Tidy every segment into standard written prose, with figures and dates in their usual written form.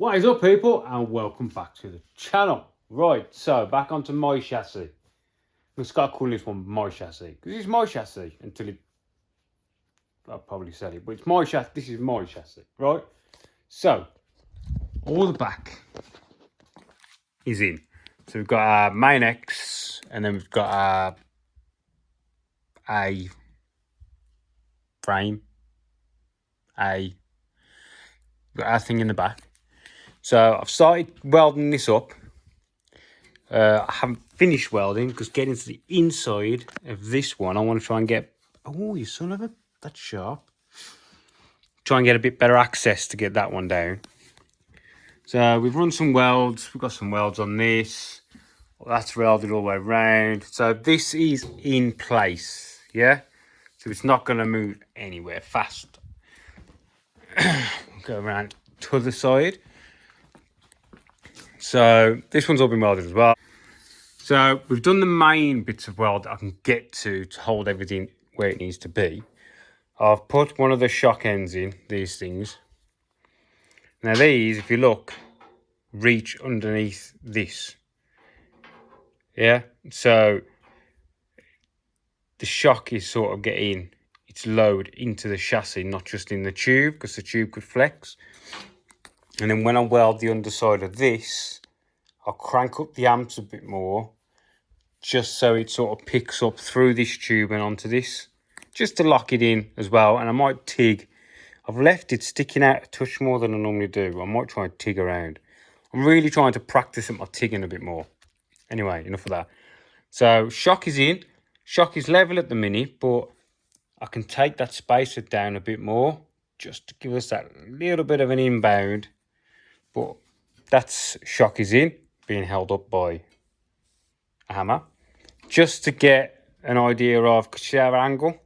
What is up, people, and welcome back to the channel. Right, so back onto my chassis. I'm going to start calling this one my chassis, because it's my chassis until I'll probably sell it, but it's my chassis. This is my chassis, right? So all the back is in. So we've got our main X, and then we've got our A frame, we've got our thing in the back. So I've started welding this up. I haven't finished welding because getting to the inside of this one, I want to try and get... Oh, you son of a... That's sharp. Try and get a bit better access to get that one down. So we've run some welds. We've got some welds on this. That's welded all the way around. So this is in place, yeah? So it's not going to move anywhere fast. Go around to the side. So this one's all been welded as well. So we've done the main bits of weld that I can get to hold everything where it needs to be. I've put one of the shock ends in, these things. Now these, if you look, reach underneath this. Yeah, so the shock is sort of getting its load into the chassis, not just in the tube, because the tube could flex. And then when I weld the underside of this, I'll crank up the amps a bit more, just so it sort of picks up through this tube and onto this, just to lock it in as well. And I might TIG. I've left it sticking out a touch more than I normally do. I might try and TIG around. I'm really trying to practice at my TIGging a bit more. Anyway, enough of that. So shock is in. Shock is level at the minute, but I can take that spacer down a bit more just to give us that little bit of an inbound. But that's shock is in, being held up by a hammer. Just to get an idea of, because you have angle,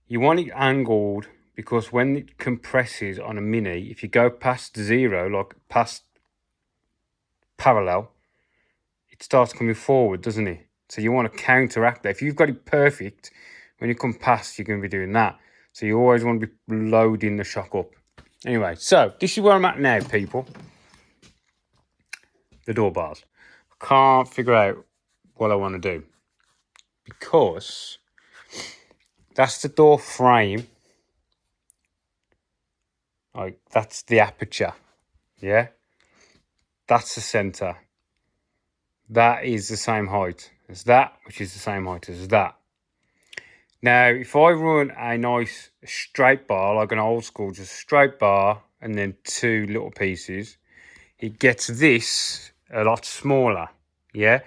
you want it angled, because when it compresses on a Mini, if you go past zero, like past parallel, it starts coming forward, doesn't it? So you want to counteract that. If you've got it perfect, when you come past, you're going to be doing that. So you always want to be loading the shock up. Anyway, so this is where I'm at now, people. The door bars. I can't figure out what I want to do, because that's the door frame. Like, that's the aperture. Yeah? That's the center. That is the same height as that, which is the same height as that. Now, if I run a nice straight bar, like an old school, just straight bar, and then two little pieces, it gets this a lot smaller, yeah?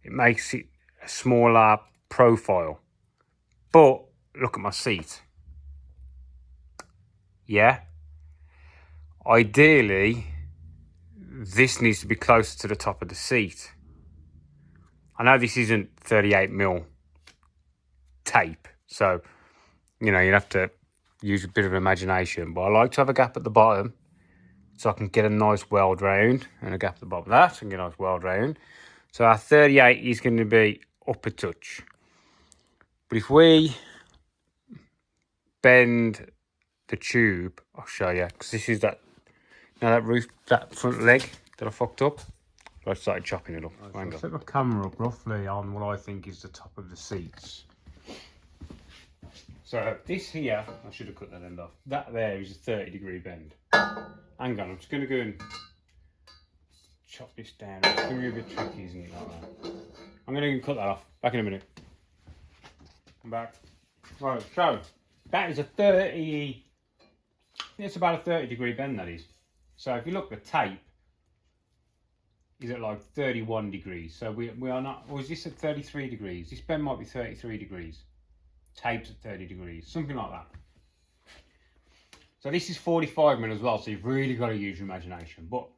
It makes it a smaller profile. But look at my seat. Yeah? Ideally, this needs to be closer to the top of the seat. I know this isn't 38mm tape, so, you know, you'd have to use a bit of imagination, but I like to have a gap at the bottom so I can get a nice weld round, and a gap at the bottom of that and get a nice weld round. So our 38 is going to be up a touch. But if we bend the tube, I'll show you, because this is that, now that roof, that front leg that I fucked up. I started chopping it up. Right, so I'll set my camera up roughly on what I think is the top of the seats. So this here, I should have cut that end off. That there is a 30-degree bend. Hang on, I'm just going to go and chop this down. It's going to be a bit tricky, isn't it? Like that. I'm going to cut that off. Back in a minute. I'm back. Right, so that is a 30. It's about a 30-degree bend, that is. So if you look at the tape, is at like 31 degrees. So we are not, or is this at 33 degrees? This bend might be 33 degrees. Tape's at 30 degrees, something like that. So this is 45mm as well, so you've really got to use your imagination. But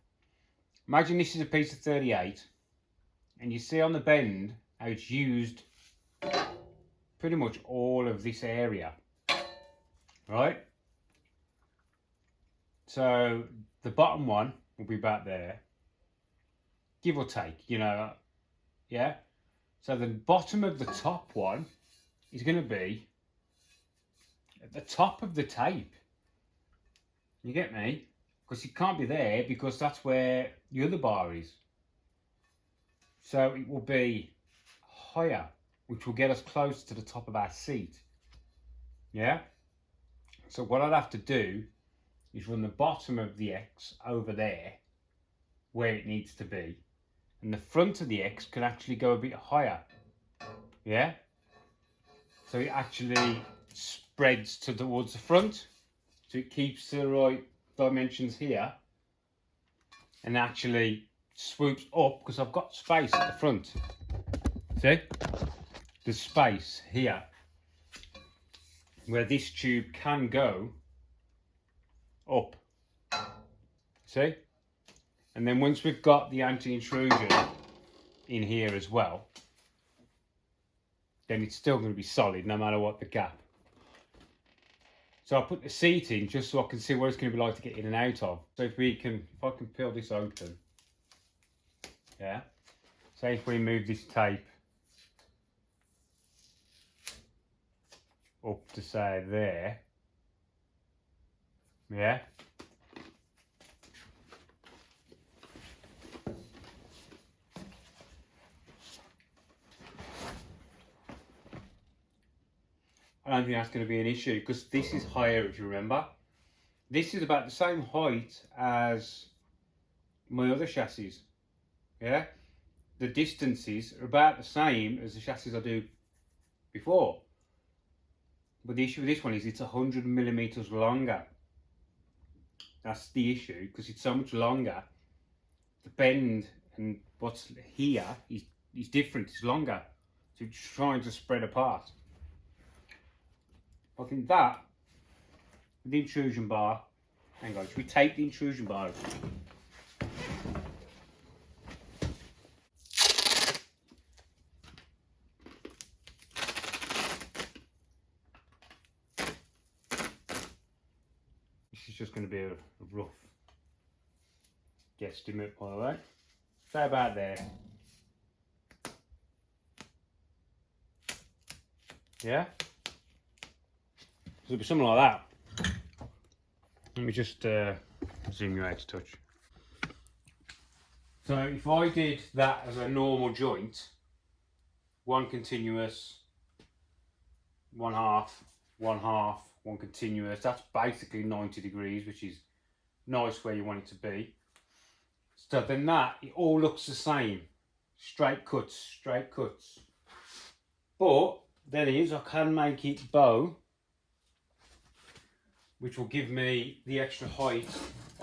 imagine this is a piece of 38, and you see on the bend how it's used pretty much all of this area, right? So the bottom one will be about there, give or take, you know, yeah? So the bottom of the top one is going to be at the top of the tape. You get me? because it can't be there because that's where the other bar is. So it will be higher, which will get us close to the top of our seat. Yeah? So what I'd have to do is run the bottom of the X over there where it needs to be. And the front of the X can actually go a bit higher. Yeah? So it actually spreads towards the front. So it keeps the right dimensions here. And actually swoops up because I've got space at the front. See? There's space here where this tube can go up. See? And then once we've got the anti-intrusion in here as well, then it's still going to be solid no matter what the gap. So I'll put the seat in just so I can see what it's going to be like to get in and out of. So if I can peel this open, yeah. Say if we move this tape up to say there, yeah. I don't think that's going to be an issue because this is higher, if you remember. This is about the same height as my other chassis, yeah? The distances are about the same as the chassis I do before. But the issue with this one is it's 100 millimeters longer. That's the issue because it's so much longer. The bend and what's here is different, it's longer. So it's trying to spread apart. I think that, the intrusion bar, hang on, should we take the intrusion bar? This is just going to be a rough guesstimate, by the way. Say about there. Yeah? So it'll be something like that. Let me just zoom you out a touch. So if I did that as a normal joint, one continuous, one half, one continuous, that's basically 90 degrees, which is nice where you want it to be. So then that, it all looks the same. Straight cuts, straight cuts. But there it is, I can make it bow, which will give me the extra height.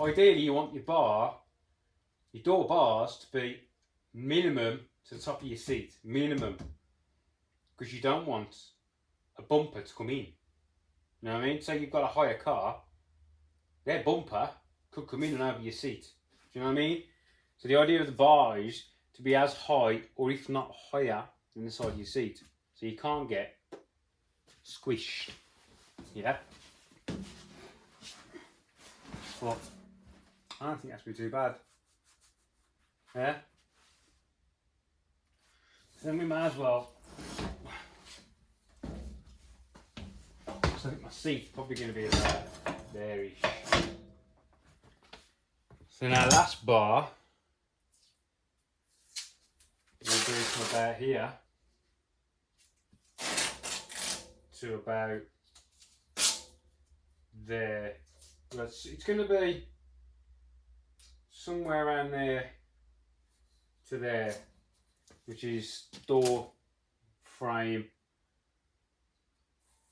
Ideally you want your door bars to be minimum to the top of your seat, minimum. Because you don't want a bumper to come in. You know what I mean? So you've got a higher car, their bumper could come in and over your seat. Do you know what I mean? So the idea of the bar is to be as high, or if not higher, than the side of your seat. So you can't get squished. Yeah? But I don't think that's be too bad. Yeah? So then we might as well. So I think my seat's probably going to be about there-ish. So now last bar, we'll do from about here to about there. It's going to be somewhere around there to there, which is door frame,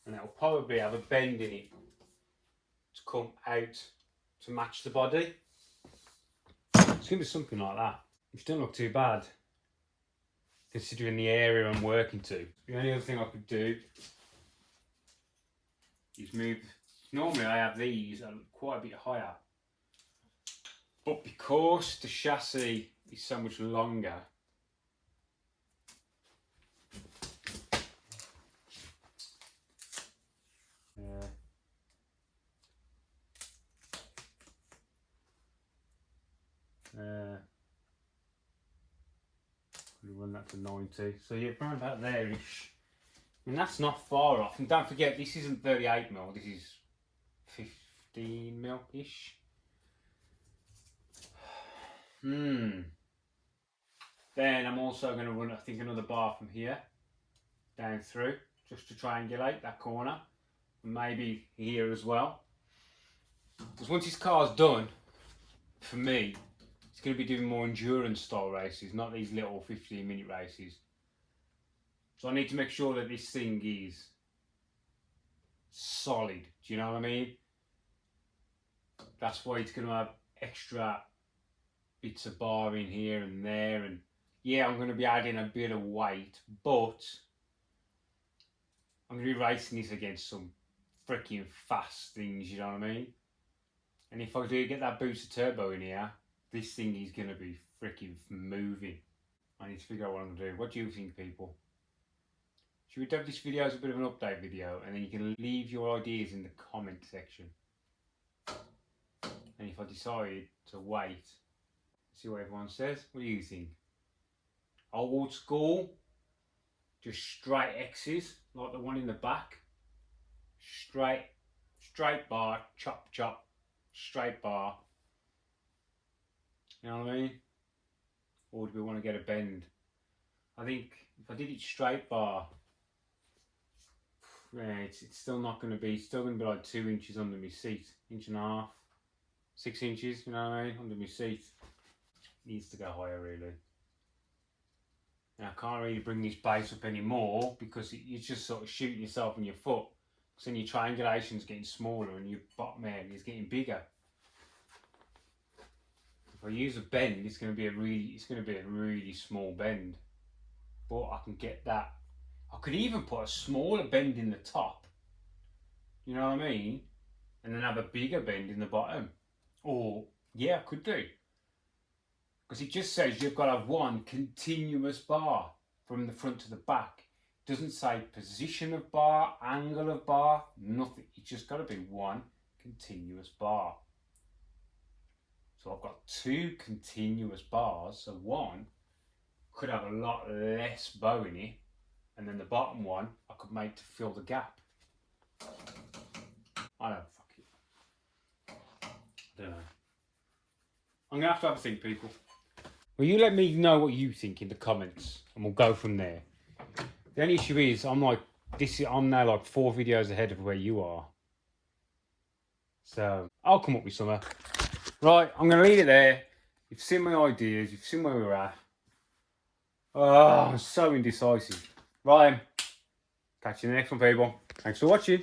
and that will probably have a bend in it to come out to match the body. It's going to be something like that, which don't look too bad considering the area I'm working to. The only other thing I could do is move. Normally I have these quite a bit higher, but because the chassis is so much longer, we run that to 90, so yeah, around about there-ish. And that's not far off, and don't forget this isn't 38mm, this is 15mm-ish. Then I'm also going to run, I think, another bar from here down through, just to triangulate that corner, and maybe here as well. Because once this car's done, for me, it's going to be doing more endurance style races, not these little 15-minute races. So I need to make sure that this thing is solid. Do you know what I mean? That's why it's going to have extra bits of bar in here and there, and yeah, I'm going to be adding a bit of weight, but I'm going to be racing this against some freaking fast things, you know what I mean? And if I do get that booster turbo in here, this thing is going to be freaking moving. I need to figure out what I'm going to do. What do you think, people? Should we dub this video as a bit of an update video, and then you can leave your ideas in the comment section. And if I decide to wait, see what everyone says, what do you think? Old school, just straight X's, like the one in the back. Straight bar, chop, chop, straight bar. You know what I mean? Or do we want to get a bend? I think if I did it straight bar, yeah, it's still not going to be, still going to be like 2 inches under my seat, 1.5 inches, 6 inches, you know what I mean, under my seat. Needs to go higher really. Now I can't really bring this base up anymore because you're just sort of shooting yourself in your foot. Because then your triangulation's getting smaller and your bottom end is getting bigger. If I use a bend, it's going to be a really small bend. But I can get that. I could even put a smaller bend in the top. You know what I mean? And then have a bigger bend in the bottom. Or, yeah, I could do. Because it just says you've got to have one continuous bar from the front to the back. It doesn't say position of bar, angle of bar, nothing. It's just got to be one continuous bar. So I've got 2 continuous bars. So one could have a lot less bow in it. And then the bottom one I could make to fill the gap. I don't fuck it. I don't know. I'm going to have a think, people. Well, you let me know what you think in the comments, and we'll go from there. The only issue is, I'm now like 4 videos ahead of where you are. So I'll come up with something. Right, I'm going to leave it there. You've seen my ideas, you've seen where we're at. Oh, I'm so indecisive. Right, catch you in the next one, people. Thanks for watching.